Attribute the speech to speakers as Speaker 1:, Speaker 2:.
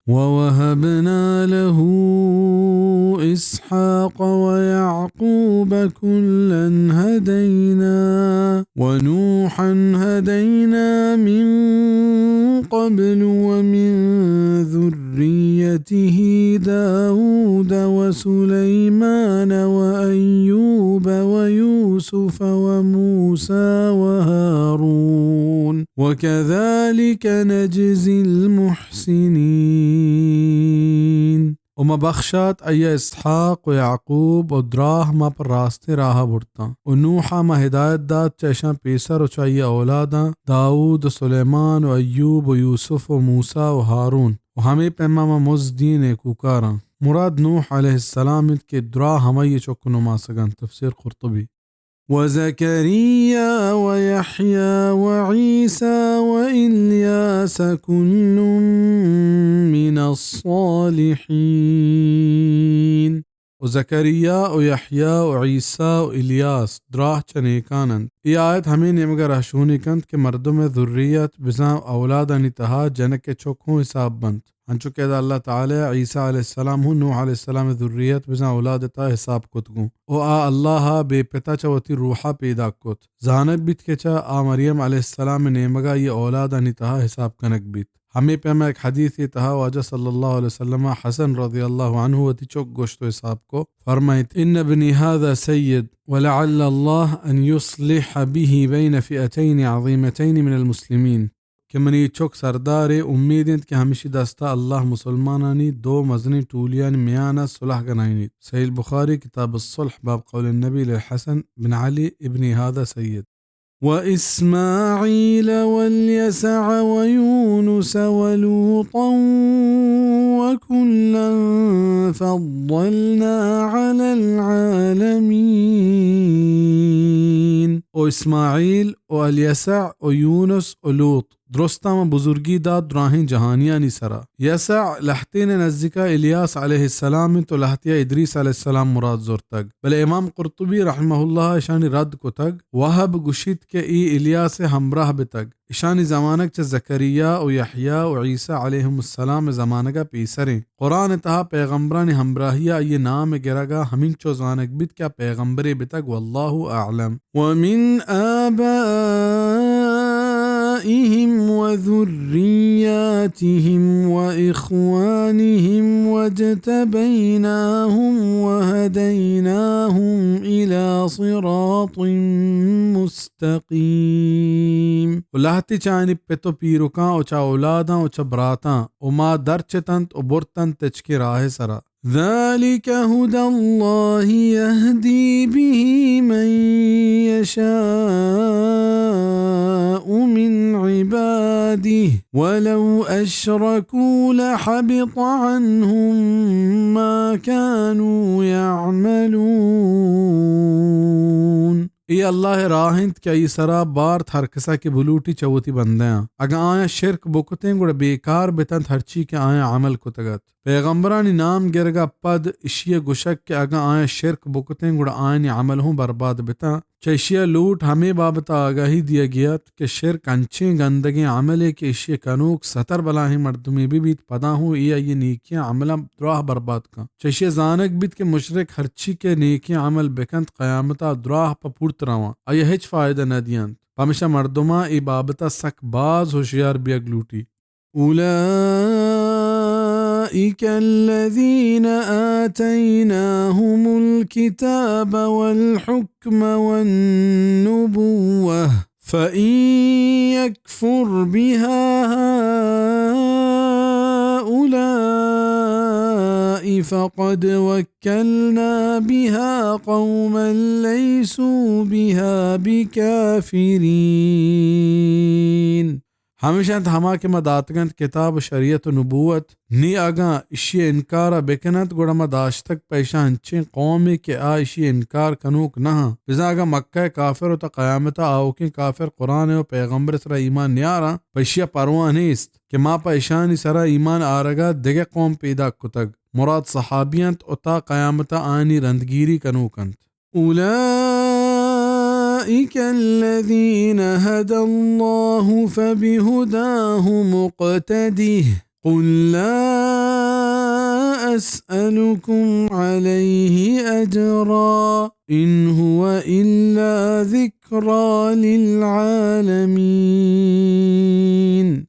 Speaker 1: ووهبنا له إسحاق ويعقوب كلا هدينا ونوحا هدينا من قبل ومن ذريته داود وسليمان وأيوب ويوسف وموسى وهارون وكذلك نجزي المحسنين. وما بخشات أي إسحاق ويعقوب ودراح ما پر راستے راہ برتا ونوحا ما هدایت داد چشان پیسر وچائی اولادا داود وسليمان وأيوب ويوسف وموسى وهارون وهمیں پیما ما مزدین کوکارا مراد نوح علیہ السلام کے درا ہمائی چوکنو ما سگن تفسیر قرطبی وزكريا ويحيى وعيسى وإلياس كل من الصالحين. وزكريا ويحيى وعيسى وإلياس دراح چنیکانند. یہ آیت ہمیں نمگا رہشونی کند کہ مردم ذریت بزاں اولادا نتہا جنک کے چوکوں حساب بند انچو کہ اللہ تعالی عیسیٰ علیہ السلام ہوں نوح علیہ السلام ذریت بزاں اولادتا حساب کتگوں او اللہ بے پتا چوتی روحا پیدا کت زانب بیت کے چا مریم علیہ السلام نیمگا یہ اولادا نتہا حساب کنک بیت. ہمیں پیما ایک حدیث یہ تہا واجہ صلی اللہ علیہ وسلم حسن رضی اللہ عنہ وتی چوک گوشتو حساب کو فرمائیت ان ابنی هذا سید ولعل اللہ ان يصلح به بین فئتین عظیمتین من المسلمین کہ منی چوک سردار امیدند کہ ہمیشہ دستا اللہ مسلمانانی دو مزنی ٹولیان میانا صلح گنائنید. صحیح البخاری کتاب الصلح باب قول النبی للحسن بن علی ابن هذا سید. وإسماعيل واليسع ويونس ولوطا وكلا فضلنا على العالمين. وإسماعيل واليسع ويونس ولوط درستا ما بزرگی داد دراہیں جہانیانی سرا. یسع لحتین نزدیکا الیاس علیہ السلام تو لحتیا ادریس علیہ السلام مراد زور تگ بل امام قرطبی رحمہ اللہ اشانی رد کو تگ وہب گشید کے ای الیاس ہمراہ بتگ اشانی زمانک چا زکریا و یحییٰ و عیسیٰ علیہم السلام زمانگا پیسریں. قرآن تہا پیغمبران ہمراہیہ یہ نام گرگا ہمین چو زانک بیت کیا پیغمبر بتگ واللہ اعلم. ومن آبائهم وذرياتهم وإخوانهم واجتبيناهم وهديناهم إلى صراط مستقيم. ولہتی چانی پیتو پیروکاں اوچا اولاداں اوچا براتاں وما درچتنت و برتن تچکی راہ سرا. ذلك هدى الله يهدي به من يشاء من عباده ولو أشركوا لحبط عنهم ما كانوا يعملون. یہ اللہ راہند کیا یہ سرا بار تھرکسا کے بلوٹی چوتی بندیاں اگا آیا شرک بکتیں گوڑا بیکار بیتن ہرچی کے آیا عمل کتگت. پیغمبرانی نام گرگا پد اشیاء گشک کے اگا آیا شرک بکتیں گوڑا آئینی عمل ہوں برباد بیتا چشیاء لوٹ ہمیں بابتا آگاہی دیا گیا کہ شرک انچیں گندگیں عملے کے اشیاء کنوک ستر بلاہیں مردمی بیت پدا ہوں یہ نیکیاں عملہ دراہ برباد کا چشیاء زانک بیت کے مشرک ہرچی کے نیکیاں عمل بکند قیامتا دراہ پا پورت رواں آیا ہیچ فائدہ نہ دیاں پمیشہ مردمہ ای بابتا سک باز ہوشیار بیگ لوٹی. أولئك الذين آتيناهم الكتاب والحكم والنبوة فإن يكفر بها هؤلاء فقد وكلنا بها قوما ليسوا بها بكافرين. ہمیشہ ہما کے مداتگند کتاب شریعت و نبوت نی آگاں اشی انکارا بکنت گوڑا مداشتک پیشا ہنچیں قومی کے اشی انکار کنوک نہا بزا آگاں مکہ کافر و تا قیامتا آوکیں کافر قرآن و پیغمبر سرا ایمان نیارا پیشیا پروان نیست کہ ما پیشانی سرا ایمان آرگا دگے قوم پیدا کتگ مراد صحابیانت و تا قیامتا آنی رندگیری کنوکند. أولئك الذين هدى الله فبهداه مقتده قل لا أسألكم عليه أجرا إن هو إلا ذكرى للعالمين.